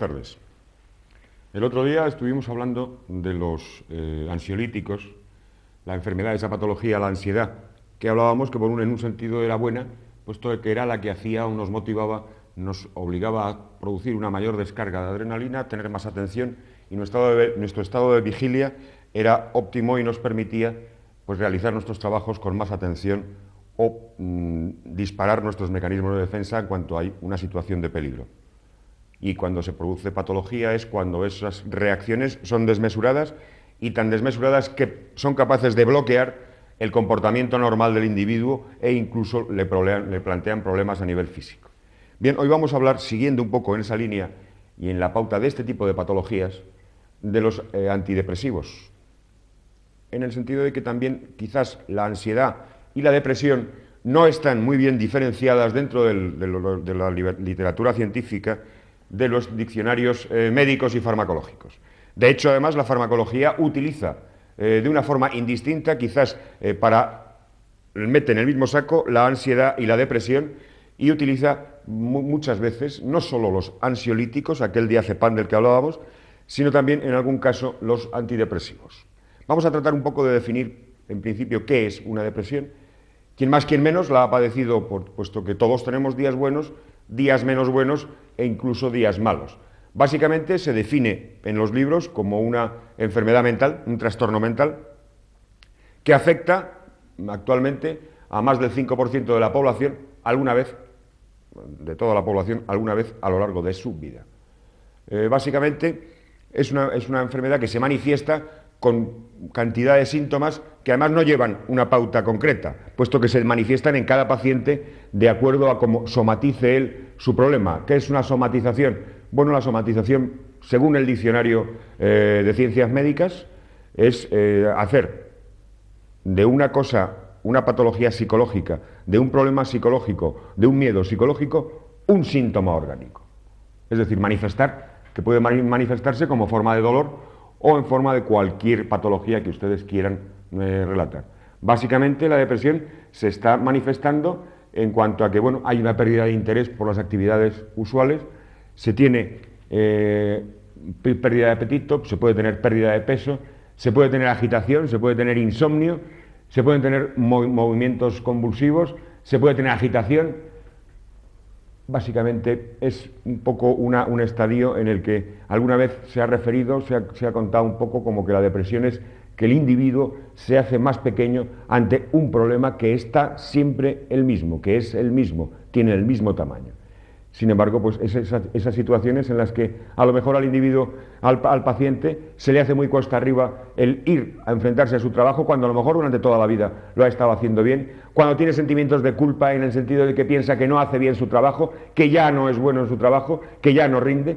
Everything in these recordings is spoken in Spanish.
tardes. El otro día estuvimos hablando de los ansiolíticos, la enfermedad, esa patología, la ansiedad, que hablábamos que en un sentido era buena, puesto que era la que hacía o nos motivaba, nos obligaba a producir una mayor descarga de adrenalina, a tener más atención, y nuestro estado de vigilia era óptimo y nos permitía pues, realizar nuestros trabajos con más atención o disparar nuestros mecanismos de defensa en cuanto hay una situación de peligro. Y cuando se produce patología es cuando esas reacciones son desmesuradas y tan desmesuradas que son capaces de bloquear el comportamiento normal del individuo e incluso le plantean problemas a nivel físico. Bien, hoy vamos a hablar, siguiendo un poco en esa línea y en la pauta de este tipo de patologías, de los antidepresivos, en el sentido de que también quizás la ansiedad y la depresión no están muy bien diferenciadas dentro de la literatura científica de los diccionarios médicos y farmacológicos. De hecho, además, la farmacología utiliza de una forma indistinta, quizás mete en el mismo saco la ansiedad y la depresión y utiliza muchas veces no solo los ansiolíticos, aquel diazepam del que hablábamos, sino también en algún caso los antidepresivos. Vamos a tratar un poco de definir, en principio, qué es una depresión. Quien más, quien menos la ha padecido, puesto que todos tenemos días buenos, días menos buenos e incluso días malos. Básicamente se define en los libros como una enfermedad mental, un trastorno mental, que afecta actualmente a más del 5% de la población alguna vez, de toda la población, alguna vez a lo largo de su vida. Básicamente es una enfermedad que se manifiesta con cantidad de síntomas que además no llevan una pauta concreta, puesto que se manifiestan en cada paciente de acuerdo a cómo somatice él su problema. ¿Qué es una somatización? Bueno, la somatización, según el diccionario de ciencias médicas, es hacer de una cosa, una patología psicológica, de un problema psicológico, de un miedo psicológico, un síntoma orgánico. Es decir, que puede manifestarse como forma de dolor o en forma de cualquier patología que ustedes quieran relatar. Básicamente la depresión se está manifestando en cuanto a que hay una pérdida de interés por las actividades usuales, se tiene pérdida de apetito, se puede tener pérdida de peso, se puede tener agitación, se puede tener insomnio, se pueden tener movimientos convulsivos, se puede tener agitación. Básicamente es un poco un estadio en el que alguna vez se ha referido, se ha contado un poco como que la depresión es que el individuo se hace más pequeño ante un problema que está siempre el mismo, que es el mismo, tiene el mismo tamaño. Sin embargo, pues esas situaciones en las que a lo mejor al individuo, al paciente, se le hace muy cuesta arriba el ir a enfrentarse a su trabajo cuando a lo mejor durante toda la vida lo ha estado haciendo bien, cuando tiene sentimientos de culpa en el sentido de que piensa que no hace bien su trabajo, que ya no es bueno en su trabajo, que ya no rinde.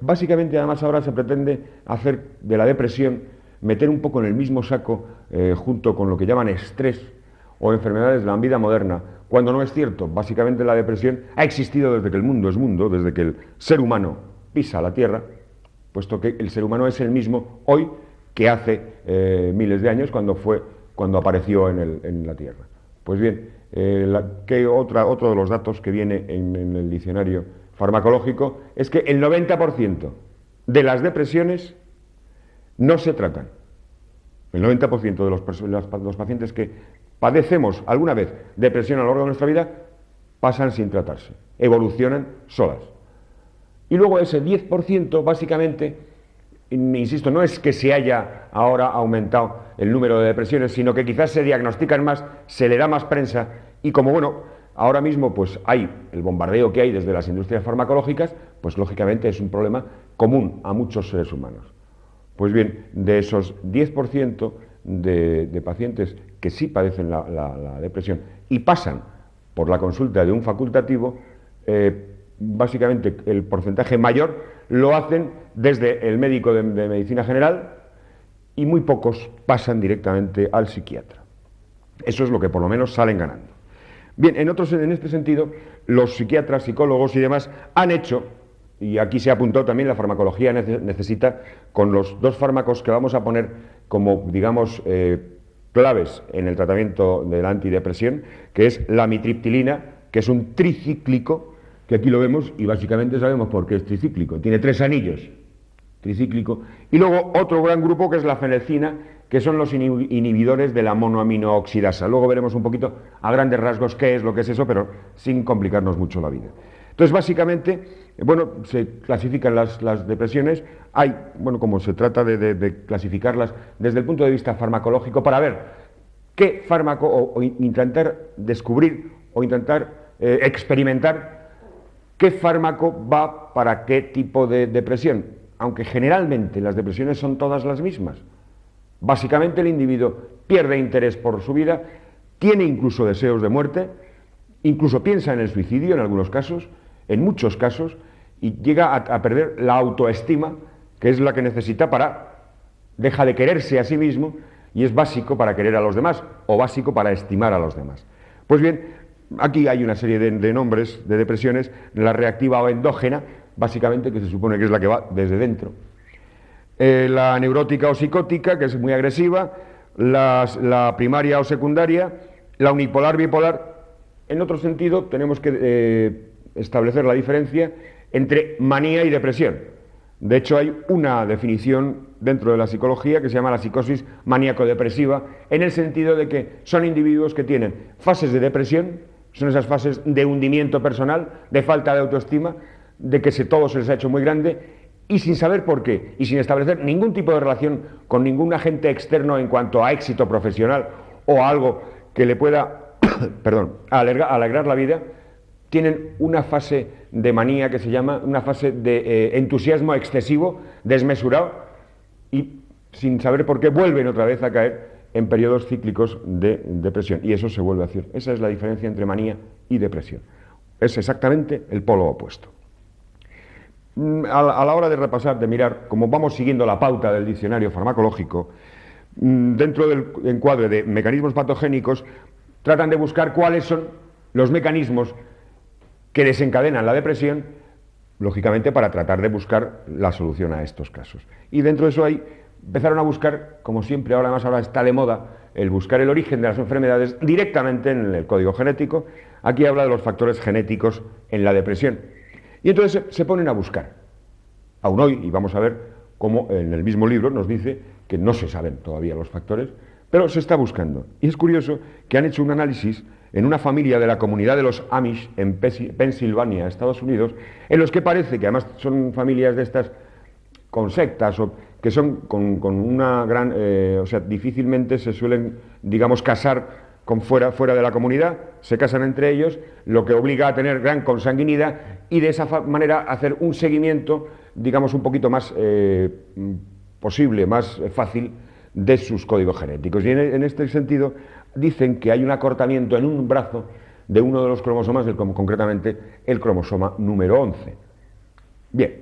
Básicamente además ahora se pretende hacer de la depresión, meter un poco en el mismo saco, junto con lo que llaman estrés o enfermedades de la vida moderna, cuando no es cierto. Básicamente la depresión ha existido desde que el mundo es mundo, desde que el ser humano pisa la Tierra, puesto que el ser humano es el mismo hoy que hace miles de años cuando apareció en la Tierra. Pues bien, otro de los datos que viene en el diccionario farmacológico es que el 90% de las depresiones no se tratan. El 90% de los pacientes que padecemos alguna vez depresión a lo largo de nuestra vida pasan sin tratarse, evolucionan solas. Y luego ese 10% básicamente, insisto, no es que se haya ahora aumentado el número de depresiones, sino que quizás se diagnostican más, se le da más prensa y como ahora mismo pues hay el bombardeo que hay desde las industrias farmacológicas, pues lógicamente es un problema común a muchos seres humanos. Pues bien, de esos 10% de pacientes que sí padecen la depresión y pasan por la consulta de un facultativo, básicamente el porcentaje mayor lo hacen desde el médico de medicina general y muy pocos pasan directamente al psiquiatra. Eso es lo que por lo menos salen ganando. Bien, en este sentido, los psiquiatras, psicólogos y demás han hecho, y aquí se ha apuntado también, la farmacología necesita, con los dos fármacos que vamos a poner como, digamos, claves en el tratamiento de la antidepresión, que es la amitriptilina, que es un tricíclico, que aquí lo vemos y básicamente sabemos por qué es tricíclico. Tiene 3 anillos, tricíclico. Y luego otro gran grupo que es la fenelcina, que son los inhibidores de la monoaminooxidasa. Luego veremos un poquito a grandes rasgos qué es lo que es eso, pero sin complicarnos mucho la vida. Entonces, básicamente, bueno, se clasifican las depresiones. Hay, bueno, como se trata de clasificarlas desde el punto de vista farmacológico para ver qué fármaco, o intentar descubrir o intentar experimentar qué fármaco va para qué tipo de depresión, aunque generalmente las depresiones son todas las mismas. Básicamente el individuo pierde interés por su vida, tiene incluso deseos de muerte, incluso piensa en el suicidio en algunos casos, en muchos casos, y llega a perder la autoestima, que es la que necesita deja de quererse a sí mismo, y es básico para querer a los demás, o básico para estimar a los demás. Pues bien, aquí hay una serie de nombres de depresiones, la reactiva o endógena, básicamente, que se supone que es la que va desde dentro. La neurótica o psicótica, que es muy agresiva, la primaria o secundaria, la unipolar, bipolar. En otro sentido, tenemos que establecer la diferencia entre manía y depresión. De hecho, hay una definición dentro de la psicología que se llama la psicosis maníaco-depresiva, en el sentido de que son individuos que tienen fases de depresión, son esas fases de hundimiento personal, de falta de autoestima, de que todo se les ha hecho muy grande, y sin saber por qué, y sin establecer ningún tipo de relación con ningún agente externo en cuanto a éxito profesional o a algo que le pueda alegrar la vida, tienen una fase de manía que se llama una fase de entusiasmo excesivo, desmesurado, y sin saber por qué vuelven otra vez a caer en periodos cíclicos de depresión, y eso se vuelve a hacer. Esa es la diferencia entre manía y depresión. Es exactamente el polo opuesto. A la hora de repasar, de mirar, como vamos siguiendo la pauta del diccionario farmacológico, dentro del encuadre de mecanismos patogénicos, tratan de buscar cuáles son los mecanismos que desencadenan la depresión, lógicamente para tratar de buscar la solución a estos casos. Y dentro de eso empezaron a buscar, como siempre, ahora está de moda, el buscar el origen de las enfermedades directamente en el código genético. Aquí habla de los factores genéticos en la depresión. Y entonces se ponen a buscar. Aún hoy, y vamos a ver cómo en el mismo libro nos dice que no se saben todavía los factores, pero se está buscando. Y es curioso que han hecho un análisis en una familia de la comunidad de los Amish en Pensilvania, Estados Unidos, en los que parece que además son familias de estas con sectas, o que son con una gran... o sea, difícilmente se suelen, digamos, casar con fuera de la comunidad, se casan entre ellos, lo que obliga a tener gran consanguinidad y de esa manera hacer un seguimiento, digamos, un poquito más posible, más fácil de sus códigos genéticos. Y en este sentido dicen que hay un acortamiento en un brazo de uno de los cromosomas, concretamente el cromosoma número 11. Bien,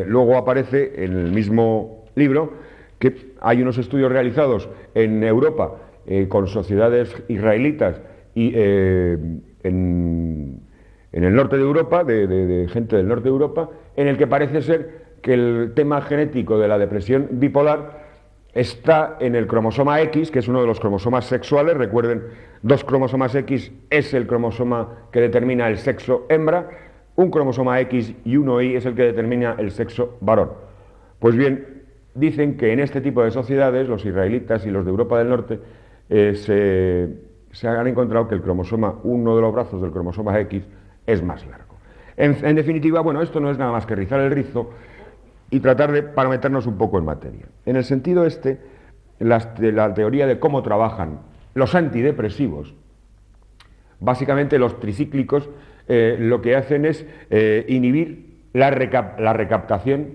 luego aparece en el mismo libro que hay unos estudios realizados en Europa con sociedades israelitas y en el norte de Europa, de gente del norte de Europa, en el que parece ser que el tema genético de la depresión bipolar está en el cromosoma X, que es uno de los cromosomas sexuales. Recuerden, 2 cromosomas X es el cromosoma que determina el sexo hembra, un cromosoma X y 1 Y es el que determina el sexo varón. Pues bien, dicen que en este tipo de sociedades, los israelitas y los de Europa del Norte, se han encontrado que el cromosoma, uno de los brazos del cromosoma X, es más largo. En definitiva, bueno, esto no es nada más que rizar el rizo y tratar para meternos un poco en materia. En el sentido de la teoría de cómo trabajan los antidepresivos, básicamente los tricíclicos lo que hacen es inhibir la recaptación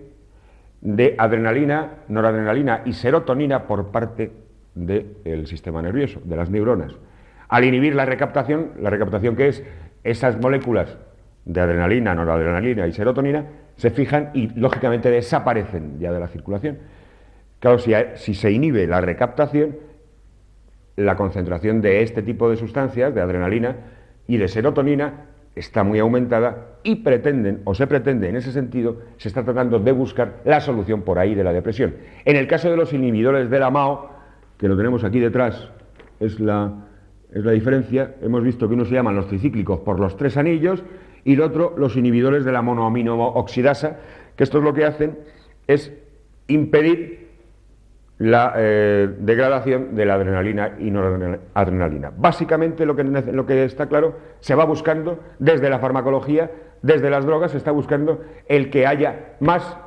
de adrenalina, noradrenalina y serotonina por parte del sistema nervioso, de las neuronas. Al inhibir la recaptación que es esas moléculas de adrenalina, noradrenalina y serotonina, se fijan y lógicamente desaparecen ya de la circulación. Claro, si se inhibe la recaptación, la concentración de este tipo de sustancias, de adrenalina y de serotonina, está muy aumentada y se pretende en ese sentido, se está tratando de buscar la solución por ahí de la depresión. En el caso de los inhibidores de la MAO, que lo tenemos aquí detrás, es la diferencia. Hemos visto que unos se llaman los tricíclicos por los 3 anillos y el otro los inhibidores de la monoaminooxidasa, que esto es lo que hacen es impedir la degradación de la adrenalina y noradrenalina. Básicamente lo que está claro, se va buscando desde la farmacología, desde las drogas, se está buscando el que haya más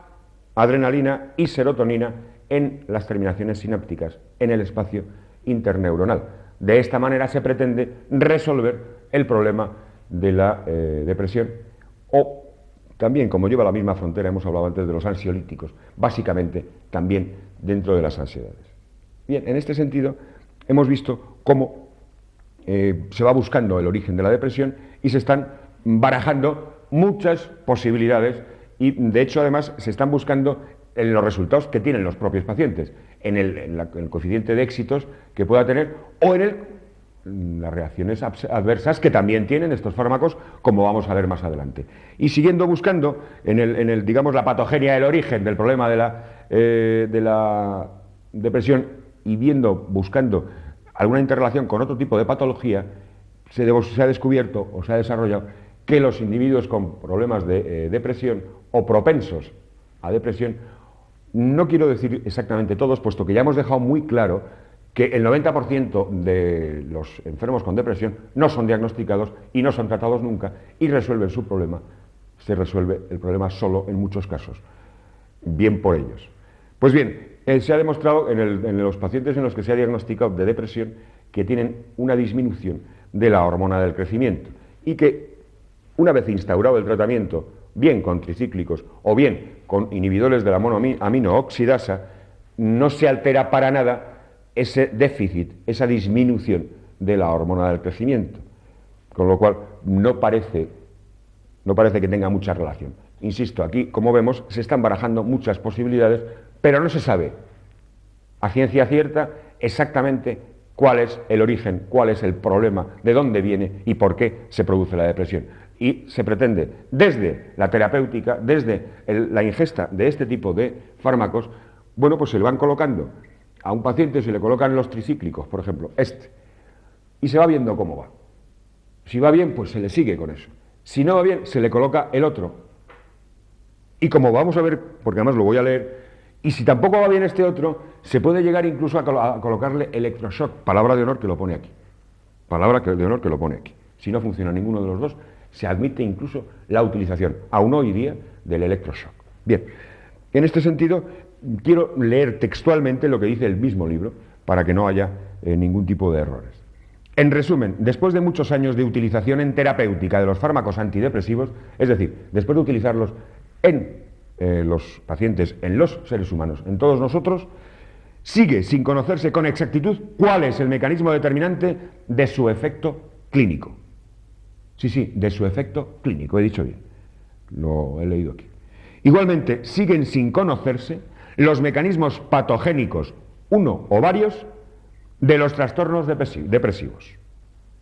adrenalina y serotonina en las terminaciones sinápticas, en el espacio interneuronal. De esta manera se pretende resolver el problema de la depresión, o también, como lleva la misma frontera, hemos hablado antes de los ansiolíticos, básicamente también dentro de las ansiedades. Bien, en este sentido hemos visto cómo se va buscando el origen de la depresión y se están barajando muchas posibilidades y, de hecho, además, se están buscando en los resultados que tienen los propios pacientes, en el coeficiente de éxitos que pueda tener o en las reacciones adversas que también tienen estos fármacos, como vamos a ver más adelante. Y siguiendo buscando digamos, la patogenia, el origen del problema de la depresión y buscando alguna interrelación con otro tipo de patología, se ha descubierto o se ha desarrollado que los individuos con problemas de depresión o propensos a depresión, no quiero decir exactamente todos, puesto que ya hemos dejado muy claro que el 90% de los enfermos con depresión no son diagnosticados y no son tratados nunca y resuelven su problema. Se resuelve el problema solo en muchos casos. Bien por ellos. Pues bien, se ha demostrado en los pacientes en los que se ha diagnosticado de depresión que tienen una disminución de la hormona del crecimiento y que una vez instaurado el tratamiento, bien con tricíclicos o bien con inhibidores de la monoaminooxidasa, no se altera para nada ese déficit, esa disminución de la hormona del crecimiento, con lo cual no parece que tenga mucha relación. Insisto, aquí, como vemos, se están barajando muchas posibilidades, pero no se sabe a ciencia cierta exactamente cuál es el origen, cuál es el problema, de dónde viene y por qué se produce la depresión. Y se pretende, desde la terapéutica, desde la ingesta de este tipo de fármacos, bueno, pues se le van colocando a un paciente, se le colocan los tricíclicos, por ejemplo, y se va viendo cómo va. Si va bien, pues se le sigue con eso. Si no va bien, se le coloca el otro. Y como vamos a ver, porque además lo voy a leer, y si tampoco va bien este otro, se puede llegar incluso a colocarle electroshock, palabra de honor que lo pone aquí. Palabra de honor que lo pone aquí. Si no funciona ninguno de los dos, se admite incluso la utilización, aún hoy día, del electroshock. Bien, en este sentido, quiero leer textualmente lo que dice el mismo libro, para que no haya ningún tipo de errores. En resumen, después de muchos años de utilización en terapéutica de los fármacos antidepresivos, es decir, después de utilizarlos en los pacientes, en los seres humanos, en todos nosotros, sigue sin conocerse con exactitud cuál es el mecanismo determinante de su efecto clínico. Sí, de su efecto clínico, he dicho bien, lo he leído aquí. Igualmente, siguen sin conocerse los mecanismos patogénicos, uno o varios, de los trastornos depresivos.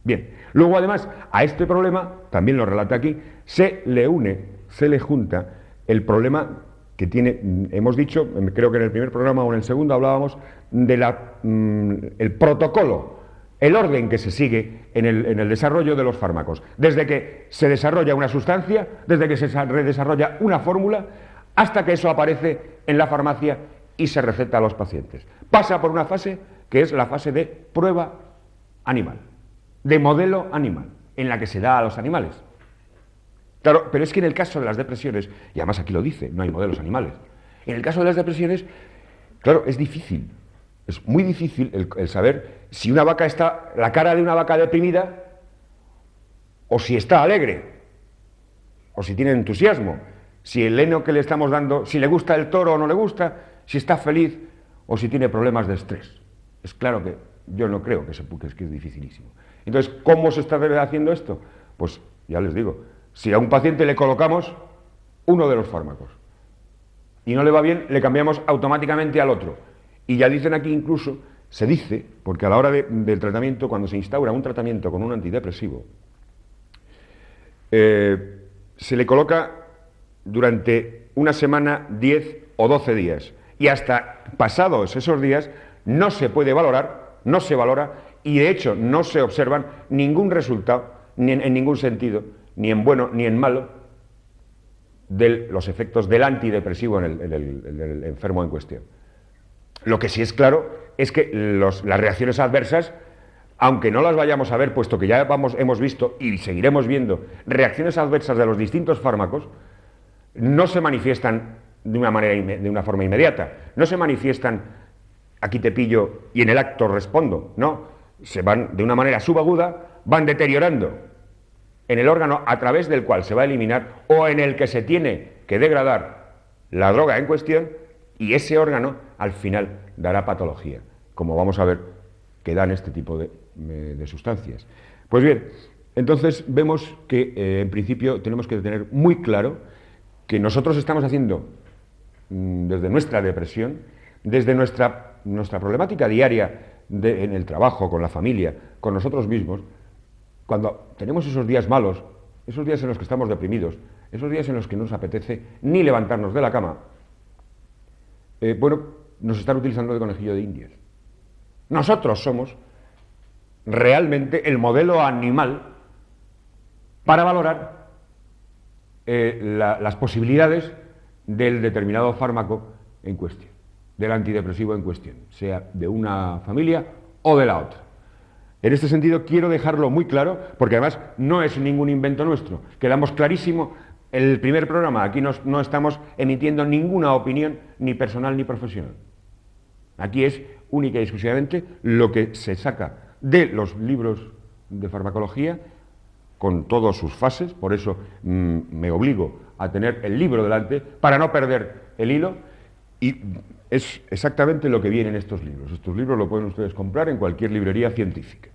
Bien, luego además a este problema, también lo relata aquí, se le junta el problema que tiene, hemos dicho, creo que en el primer programa o en el segundo hablábamos el protocolo, el orden que se sigue en el desarrollo de los fármacos. Desde que se desarrolla una sustancia, desde que se desarrolla una fórmula, hasta que eso aparece en la farmacia y se receta a los pacientes. Pasa por una fase que es la fase de prueba animal, de modelo animal, en la que se da a los animales. Claro, pero es que en el caso de las depresiones, y además aquí lo dice, no hay modelos animales, en el caso de las depresiones, claro, es difícil, es muy difícil el saber si una vaca está, la cara de una vaca deprimida, o si está alegre, o si tiene entusiasmo, si el heno que le estamos dando, si le gusta el toro o no le gusta, si está feliz o si tiene problemas de estrés. Es claro que yo no creo que es dificilísimo. Entonces, ¿cómo se está haciendo esto? Pues ya les digo, si a un paciente le colocamos uno de los fármacos y no le va bien, le cambiamos automáticamente al otro. Y ya dicen aquí incluso, se dice, porque a la hora del tratamiento, cuando se instaura un tratamiento con un antidepresivo, se le coloca durante una semana 10 o 12 días. Y hasta pasados esos días no se puede valorar, no se valora y de hecho no se observan ningún resultado en ningún sentido, ni en bueno ni en malo, de los efectos del antidepresivo en el enfermo en cuestión. Lo que sí es claro es que las reacciones adversas, aunque no las vayamos a ver, puesto que ya hemos visto y seguiremos viendo reacciones adversas de los distintos fármacos, no se manifiestan de una forma inmediata, no se manifiestan aquí te pillo y en el acto respondo, no, se van de una manera subaguda, van deteriorando en el órgano a través del cual se va a eliminar o en el que se tiene que degradar la droga en cuestión, y ese órgano al final dará patología, como vamos a ver que dan este tipo de sustancias. Pues bien, entonces vemos que en principio tenemos que tener muy claro que nosotros estamos haciendo desde nuestra depresión, desde nuestra problemática diaria en el trabajo, con la familia, con nosotros mismos, cuando tenemos esos días malos, esos días en los que estamos deprimidos, esos días en los que no nos apetece ni levantarnos de la cama, bueno, nos están utilizando de conejillo de indias. Nosotros somos realmente el modelo animal para valorar las posibilidades del determinado fármaco en cuestión, del antidepresivo en cuestión, sea de una familia o de la otra. En este sentido quiero dejarlo muy claro, porque además no es ningún invento nuestro, quedamos clarísimo. El primer programa, aquí no estamos emitiendo ninguna opinión, ni personal ni profesional. Aquí es única y exclusivamente lo que se saca de los libros de farmacología, con todas sus fases, por eso me obligo a tener el libro delante, para no perder el hilo, y es exactamente lo que viene en estos libros. Estos libros lo pueden ustedes comprar en cualquier librería científica.